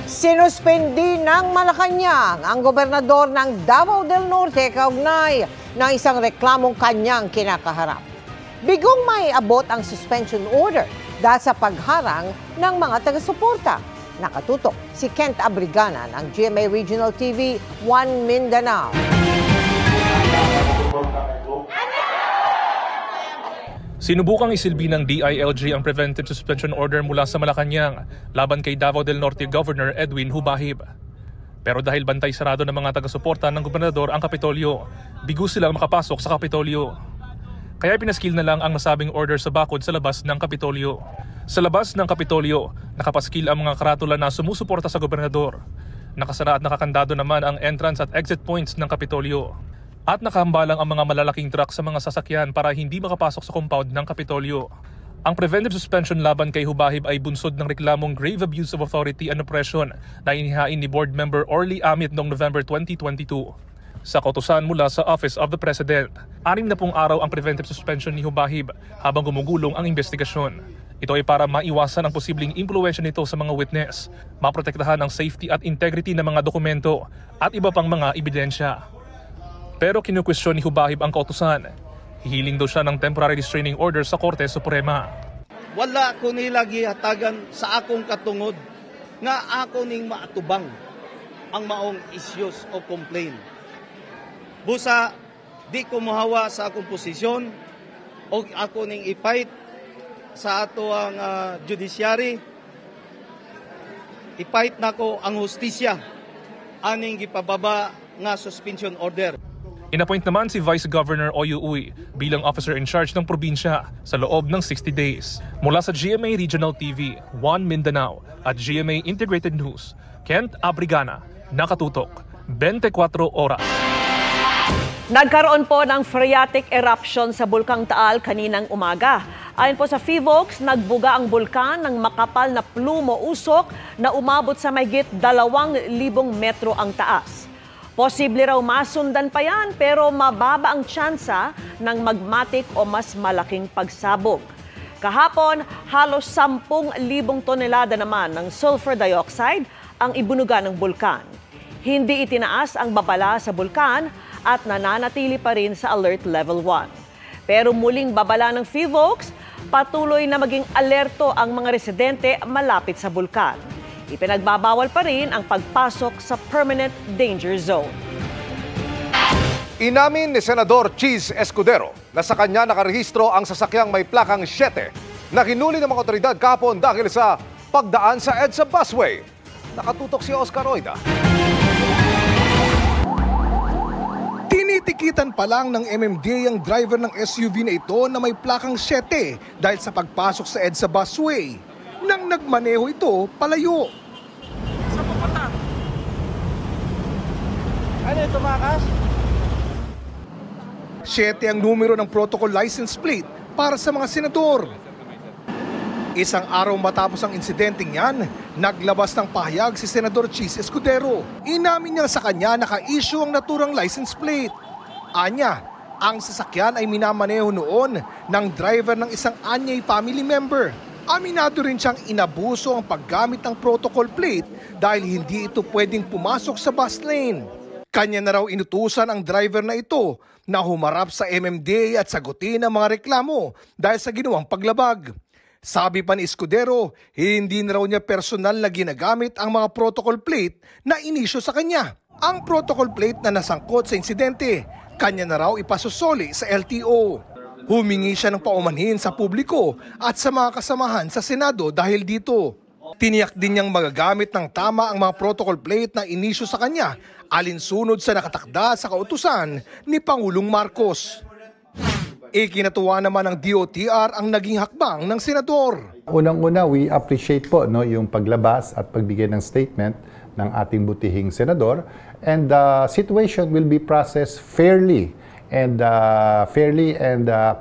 Sinuspendi ng Malacanang ang gobernador ng Davao del Norte kaugnay ng isang reklamong kanyang kinakaharap. Bigong may abot ang suspension order dahil sa pagharang ng mga taga-suporta. Nakatutok si Kent Abrigana ng GMA Regional TV 1 Mindanao. Sinubukang isilbi ng DILG ang preventive suspension order mula sa Malacanang laban kay Davao del Norte Governor Edwin Hubahib. Pero dahil bantay sarado ng mga taga-suporta ng gobernador ang Kapitolyo, bigo silang makapasok sa Kapitolyo. Kaya pinaskil na lang ang nasabing order sa bakod sa labas ng Kapitolyo. Sa labas ng Kapitolyo, nakapaskil ang mga karatula na sumusuporta sa gobernador. Nakasara at nakakandado naman ang entrance at exit points ng Kapitolyo. At nakahambalang ang mga malalaking truck sa mga sasakyan para hindi makapasok sa compound ng Kapitolyo. Ang preventive suspension laban kay Hubahib ay bunsod ng reklamong grave abuse of authority and oppression na inihain ni board member Orly Amit noong November 2022. Sa kautusan mula sa Office of the President, 60 araw ang preventive suspension ni Hubahib habang gumugulong ang investigasyon. Ito ay para maiwasan ang posibleng impluwensya nito sa mga witness, maprotektahan ang safety at integrity ng mga dokumento at iba pang mga ebidensya. Pero kinukwestiyon ni Hubahib ang kautusan. Hihiling daw siya ng temporary restraining order sa Korte Suprema. Wala ko nila gihatagan sa akong katungod nga ako ning maatubang ang maong issues o complaint. Busa, di ko mohawa sa akong posisyon o ako ning i-fight sa ato ang judiciary. I-fight na ko ang hustisya aning gipababa nga suspension order. Inappoint naman si Vice Governor Oyo Uy bilang officer in charge ng probinsya sa loob ng 60 days. Mula sa GMA Regional TV, 1 Mindanao at GMA Integrated News, Kent Abrigana, nakatutok, 24 oras. Nagkaroon po ng phreatic eruption sa Bulkang Taal kaninang umaga. Ayon po sa PHIVOLCS, nagbuga ang bulkan ng makapal na plumo usok na umabot sa mahigit 2,000 metro ang taas. Posible raw masundan pa yan pero mababa ang tsansa ng magmatic o mas malaking pagsabog. Kahapon, halos 10,000 tonelada naman ng sulfur dioxide ang ibunuga ng bulkan. Hindi itinaas ang babala sa bulkan at nananatili pa rin sa Alert Level 1. Pero muling babala ng PHIVOLCS, patuloy na maging alerto ang mga residente malapit sa bulkan. Ipinagbabawal pa rin ang pagpasok sa permanent danger zone. Inamin ni Senador Cheese Escudero na sa kanya nakarehistro ang sasakyang may plakang 7 na hinuli ng mga otoridad kahapon dahil sa pagdaan sa EDSA busway. Nakatutok si Oscar Oida. Tinitikitan pa lang ng MMDA ang driver ng SUV na ito na may plakang 7 dahil sa pagpasok sa EDSA busway. Nang nagmaneho ito, palayo. Saan pupunta? Ano ito, Makas? 7 ang numero ng protocol license plate para sa mga senador. Isang araw matapos ang insidenteng yan, naglabas ng pahayag si Senador Cheese Escudero. Inamin niya sa kanya naka-issue ang naturang license plate. Anya, ang sasakyan ay minamaneho noon ng driver ng isang Anyay family member. Aminado rin siyang inabuso ang paggamit ng protocol plate dahil hindi ito pwedeng pumasok sa bus lane. Kanya na raw inutusan ang driver na ito na humarap sa MMDA at sagutin ang mga reklamo dahil sa ginawang paglabag. Sabi pa ni Escudero, hindi na raw niya personal na ginagamit ang mga protocol plate na inisyo sa kanya. Ang protocol plate na nasangkot sa insidente, kanya na raw ipasusoli sa LTO. Humingi siya ng paumanhin sa publiko at sa mga kasamahan sa Senado dahil dito. Tiniyak din niyang magagamit ng tama ang mga protocol plate na inisyo sa kanya alinsunod sa nakatakda sa kautusan ni Pangulong Marcos. Ikinatuwa naman ng DOTR ang naging hakbang ng senador. Unang-una, we appreciate po yung paglabas at pagbigay ng statement ng ating butihing senador, and the situation will be processed fairly and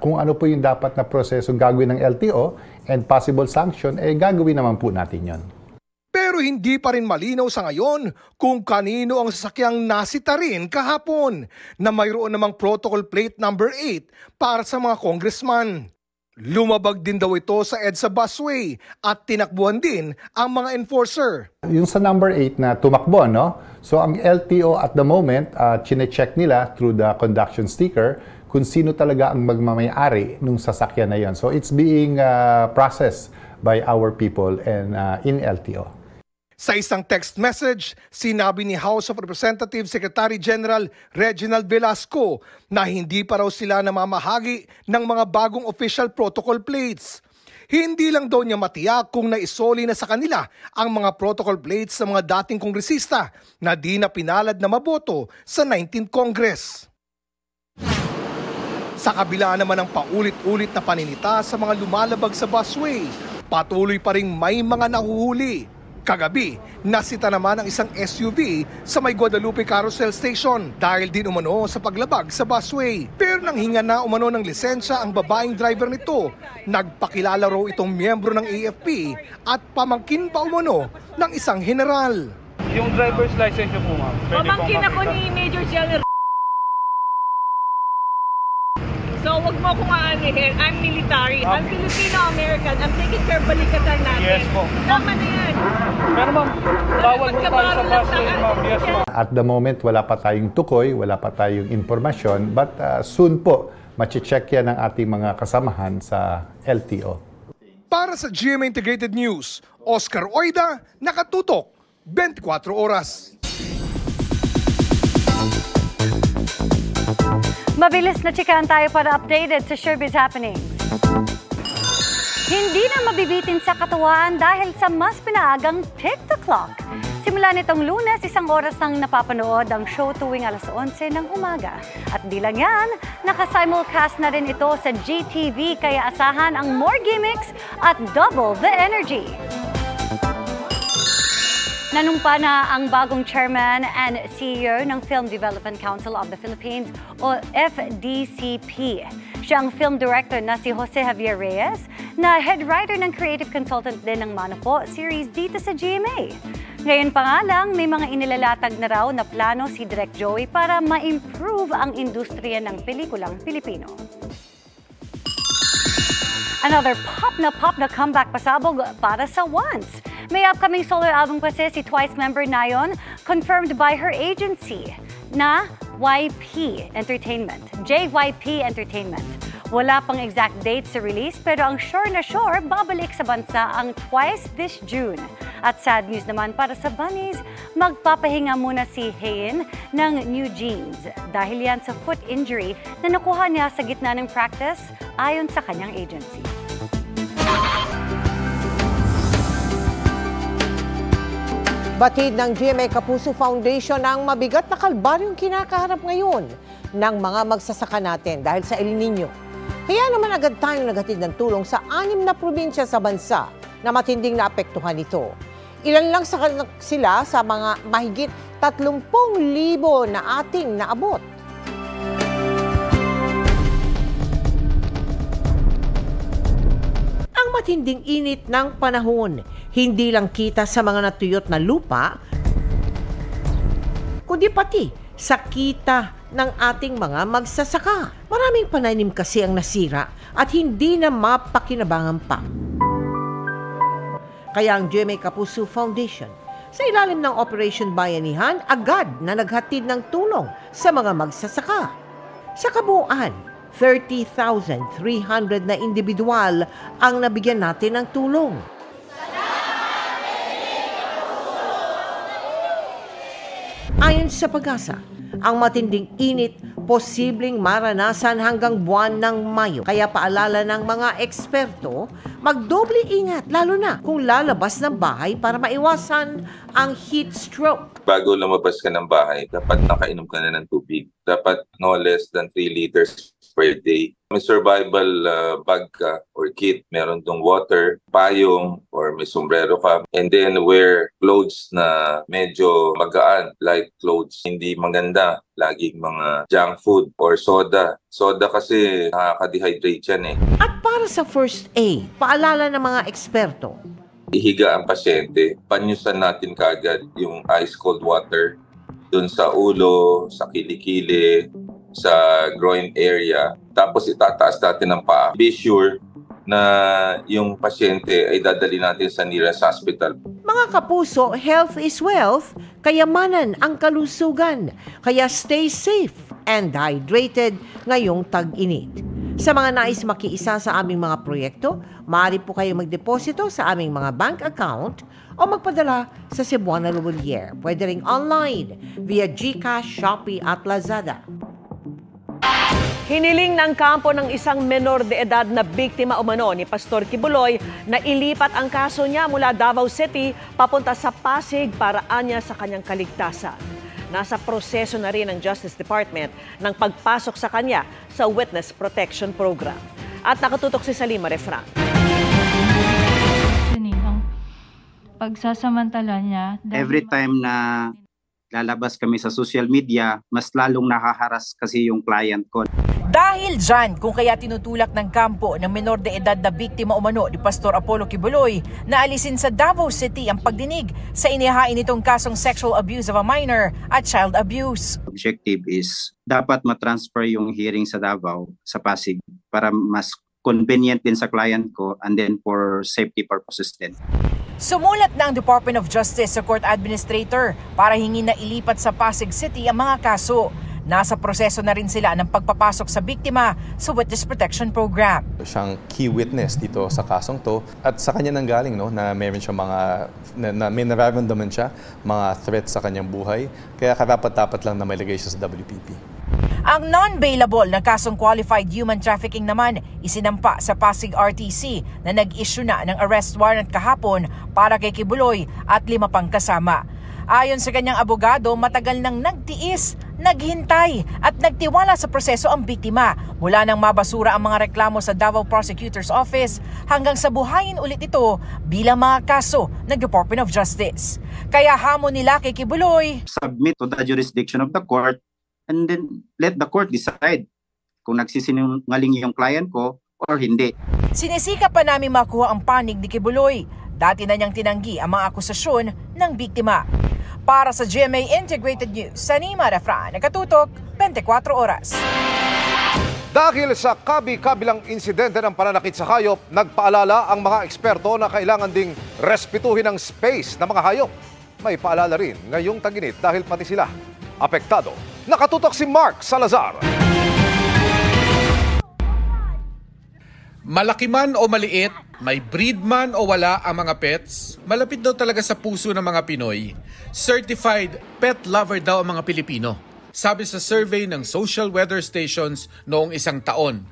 kung ano po yung dapat na prosesong gagawin ng LTO and possible sanction, gagawin naman po natin yon. Pero hindi pa rin malinaw sa ngayon kung kanino ang sasakyang nasita rin kahapon na mayroon namang protocol plate number 8 para sa mga congressman. Lumabag din daw ito sa EDSA busway at tinakbuhan din ang mga enforcer. Yung sa number 8 na tumakbo, no? So ang LTO at the moment, chine-check nila through the conduction sticker kung sino talaga ang magmamayari nung sasakyan na yon. So it's being processed by our people and in LTO. Sa isang text message, sinabi ni House of Representatives Secretary General Reginald Velasco na hindi pa raw sila namamahagi ng mga bagong official protocol plates. Hindi lang daw niya matiyak kung naisoli na sa kanila ang mga protocol plates ng mga dating kongresista na di na pinalad na maboto sa 19th Congress. Sa kabila naman ng paulit-ulit na paninita sa mga lumalabag sa busway, patuloy pa ring may mga nahuhuli. Kagabi, nasita naman ang isang SUV sa may Guadalupe Carousel Station dahil din umano sa paglabag sa busway. Pero nang hinga na umano ng lisensya ang babaeng driver nito, nagpakilala raw itong miyembro ng AFP at pamangkin pa umano ng isang general. Yung driver's license nyo po, ma'am. Pamangkin ako ni Major General. So, wag mo akong aanihin. I'm military. I'm Filipino-American. I'm taking care of balikatan natin. Yes po. Tama na yan. Pero ma'am, bawal po tayo sa busway, ma'am. Yes po. At the moment, wala pa tayong tukoy, wala pa tayong impormasyon, but soon po, machi-check yan ng ating mga kasamahan sa LTO. Para sa GMA Integrated News, Oscar Oida, nakatutok, 24 oras. Mabilis na chikahan tayo para updated sa showbiz happenings. Hindi na mabibitin sa katawan dahil sa mas pinaagang TikTok clock. Simula nitong Lunes, 1 oras nang napapanood ang show tuwing alas 11 ng umaga. At di lang yan, nakasimulcast na rin ito sa GTV kaya asahan ang more gimmicks at double the energy. Nanumpa na ang bagong chairman and CEO ng Film Development Council of the Philippines o FDCP. Siya ang film director na si Jose Javier Reyes na head writer ng creative consultant din ng Mano Po series dito sa GMA. Ngayon pa nga lang, may mga inilalatag na raw na plano si Direk Joey para ma-improve ang industriya ng pelikulang Pilipino. Another pop na comeback pasabog para sa Once. May upcoming solo album kasi si Twice member Nayon, confirmed by her agency na JYP Entertainment. Wala pang exact date sa release pero ang sure na sure, babalik sa bansa ang Twice this June. At sad news naman para sa Bunnies, magpapahinga muna si Hayin ng New Jeans dahil yan sa foot injury na nakuha niya sa gitna ng practice ayon sa kanyang agency. Batid ng GMA Kapuso Foundation ang mabigat na kalbaryong kinakaharap ngayon ng mga magsasaka natin dahil sa El Nino. Kaya naman agad tayong naghatid ng tulong sa 6 na probinsya sa bansa na matinding naapektuhan nito. Ilan lang sila sa mga mahigit 30,000 na ating naabot. Ang matinding init ng panahon, hindi lang kita sa mga natuyot na lupa, kundi pati sa kita ng ating mga magsasaka. Maraming pananim kasi ang nasira at hindi na mapakinabangan pa. Kaya ang GMA Kapuso Foundation, sa ilalim ng Operation Bayanihan, agad na naghatid ng tulong sa mga magsasaka. Sa kabuuan, 30,300 na individual ang nabigyan natin ng tulong. Ayon sa Pag-asa, ang matinding init posibleng maranasan hanggang buwan ng Mayo. Kaya paalala ng mga eksperto, magdoble ingat lalo na kung lalabas ng bahay para maiwasan ang heat stroke. Bago lumabas ka ng bahay, dapat nakainom ka na ng tubig. Dapat no less than 3 liters per day. May survival bag ka or kit, meron dong water, payong, or may sombrero ka. And then wear clothes na medyo magaan, light clothes. Hindi maganda, laging mga junk food or soda. Soda kasi nakaka-dehydrate yan eh. At para sa first aid, paalala ng mga eksperto, ihiga ang pasyente, panyusan natin kagad yung ice cold water dun sa ulo, sa kilikili, sa groin area. Tapos itataas natin ang paa. Be sure na yung pasyente ay dadali natin sa nearest hospital. Mga kapuso, health is wealth, kayamanan ang kalusugan. Kaya stay safe and hydrated ngayong tag-init. Sa mga nais makiisa sa aming mga proyekto, maaari po kayo magdeposito sa aming mga bank account o magpadala sa Cebuana Luwalier. Pwede ring online via GCash, Shopee at Lazada. Hiniling ng kampo ng isang menor de edad na biktima umano ni Pastor Kibuloy na ilipat ang kaso niya mula Davao City papunta sa Pasig para anya sa kanyang kaligtasan. Nasa proseso na rin ng Justice Department ng pagpasok sa kanya sa Witness Protection Program. At nakatutok si Salima Refran. Ang pagsasamantala niya. Every time na lalabas kami sa social media, mas lalong nakaharas kasi yung client ko. Dahil dyan, kung kaya tinutulak ng kampo ng menor de edad na biktima umano ni Pastor Apollo Kibuloy na alisin sa Davao City ang pagdinig sa inihain nitong kasong sexual abuse of a minor at child abuse. Objective is dapat matransfer yung hearing sa Davao sa Pasig para mas convenient din sa client ko and then for safety purposes din. Sumulat na ang Department of Justice sa Court Administrator para hingin na ilipat sa Pasig City ang mga kaso. Nasa proseso na rin sila ng pagpapasok sa biktima sa Witness Protection Program. Siyang key witness dito sa kasong to at sa kanya nanggaling na meron siya may nararamdaman siya mga threats sa kanyang buhay kaya karapat-dapat lang na mailagay siya sa WPP. Ang non-bailable na kasong qualified human trafficking naman isinampa sa Pasig RTC na nag-issue na ng arrest warrant kahapon para kay Kibuloy at 5 pang kasama. Ayon sa kanyang abogado, matagal nang nagtiis, naghintay at nagtiwala sa proseso ang biktima mula nang mabasura ang mga reklamo sa Davao Prosecutor's Office hanggang sa buhayin ulit ito bilang mga kaso ng Department of Justice. Kaya hamon nila kay Kibuloy, submit to the jurisdiction of the court and then let the court decide kung nagsisinungaling yung client ko or hindi. Sinisika pa namin makuha ang panig ni Kibuloy. Dati na niyang tinanggi ang mga akusasyon ng biktima. Para sa GMA Integrated News, Salima Refran, nakatutok 24 oras. Dahil sa kabi-kabilang insidente ng pananakit sa hayop, nagpaalala ang mga eksperto na kailangan ding respetuhin ang space ng mga hayop. May paalala rin ngayong tag-init dahil pati sila apektado. Nakatutok si Mark Salazar. Malaki man o maliit, may breed man o wala ang mga pets, malapit daw talaga sa puso ng mga Pinoy. Certified pet lover daw ang mga Pilipino, sabi sa survey ng Social Weather Stations noong isang taon.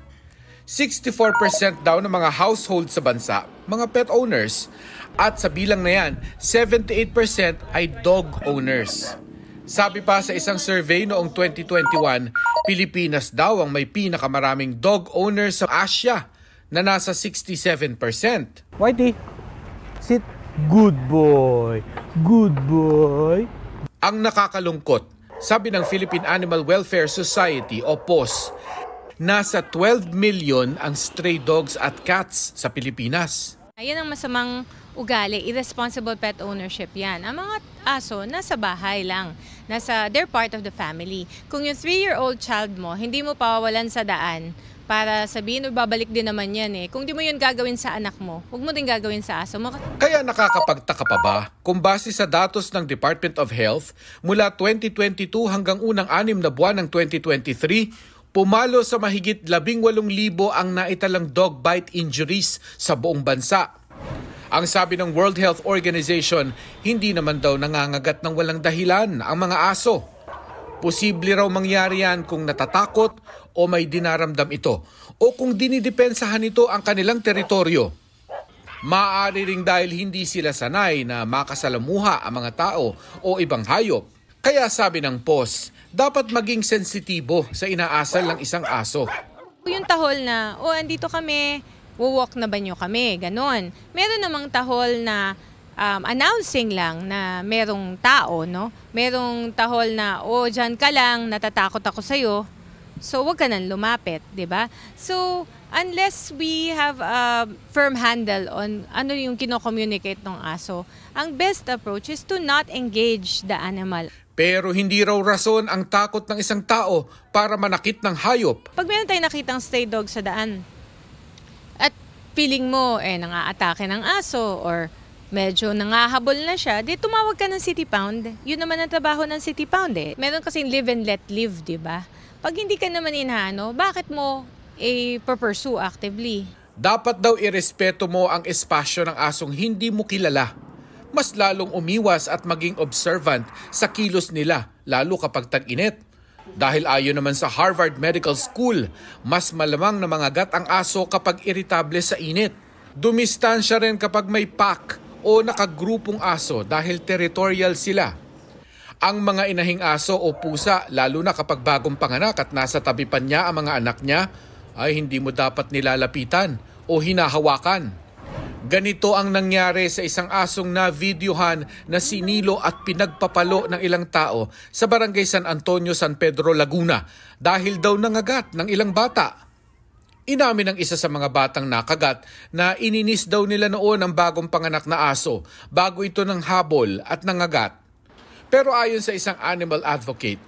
64% daw ng mga household sa bansa, mga pet owners, at sa bilang na yan, 78% ay dog owners. Sabi pa sa isang survey noong 2021, Pilipinas daw ang may pinakamaraming dog owners sa Asia, na nasa 67%. Whitey, sit. Good boy. Good boy. Ang nakakalungkot, sabi ng Philippine Animal Welfare Society o PAWS, nasa 12 million ang stray dogs at cats sa Pilipinas. Ayan ang masamang ugali, irresponsible pet ownership yan. Ang mga aso, nasa bahay lang. They're part of the family. Kung yung 3-year-old child mo, hindi mo pawawalan sa daan, para sabihin, babalik din naman yan eh. Kung di mo yun gagawin sa anak mo, huwag mo din gagawin sa aso mo. Kaya nakakapagtaka pa ba kung base sa datos ng Department of Health mula 2022 hanggang unang 6 na buwan ng 2023, pumalo sa mahigit 18,000 ang naitalang dog bite injuries sa buong bansa. Ang sabi ng World Health Organization, hindi naman daw nangangagat ng walang dahilan ang mga aso. Posible raw mangyari yan kung natatakot o may dinaramdam ito o kung dinidepensahan ito ang kanilang teritoryo. Maaari ring dahil hindi sila sanay na makasalamuha ang mga tao o ibang hayop. Kaya sabi ng PAWS, dapat maging sensitibo sa inaasal ng isang aso. Yung tahol na, andito kami, walk na ba nyo kami, ganon. Meron namang tahol na announcing lang na merong tao, no? Merong tahol na, dyan ka lang, natatakot ako sa'yo. So, wag ka nang lumapit, di ba? So, unless we have a firm handle on ano yung kino-communicate ng aso, ang best approach is to not engage the animal. Pero hindi raw rason ang takot ng isang tao para manakit ng hayop. Pag meron tayong nakitang stray dog sa daan, at feeling mo nangaatake ng aso or medyo nangahabol na siya, di tumawag ka ng City Pound. Yun naman ang trabaho ng City Pound eh. Meron kasing live and let live, di ba? Pag hindi ka naman inaano, bakit mo pursue actively? Dapat daw irespeto mo ang espasyo ng asong hindi mo kilala. Mas lalong umiwas at maging observant sa kilos nila, lalo kapag tag-init. Dahil ayon naman sa Harvard Medical School, mas malamang na mangagat ang aso kapag iritable sa init. Dumistansya rin kapag may pack o nakagrupong aso dahil territorial sila. Ang mga inahing aso o pusa, lalo na kapag bagong panganak at nasa tabi pa niya ang mga anak niya, ay hindi mo dapat nilalapitan o hinahawakan. Ganito ang nangyari sa isang asong na-videohan na sinilo at pinagpapalo ng ilang tao sa Barangay San Antonio, San Pedro, Laguna dahil daw nangagat ng ilang bata. Inamin ng isa sa mga batang nakagat na ininis daw nila noon ang bagong panganak na aso bago ito ng habol at nangagat. Pero ayon sa isang animal advocate,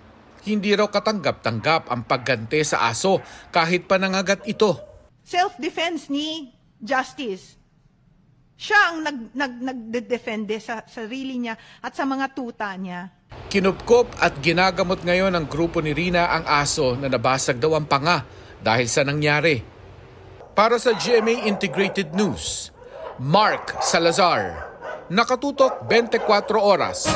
hindi raw katanggap-tanggap ang pagganti sa aso kahit pa nangagat ito. Self-defense ni Justice. Siya ang nagdedefende sa sarili niya at sa mga tuta niya. Kinupkop at ginagamot ngayon ng grupo ni Rina ang aso na nabasag daw ang panga dahil sa nangyari. Para sa GMA Integrated News, Mark Salazar, nakatutok 24 oras.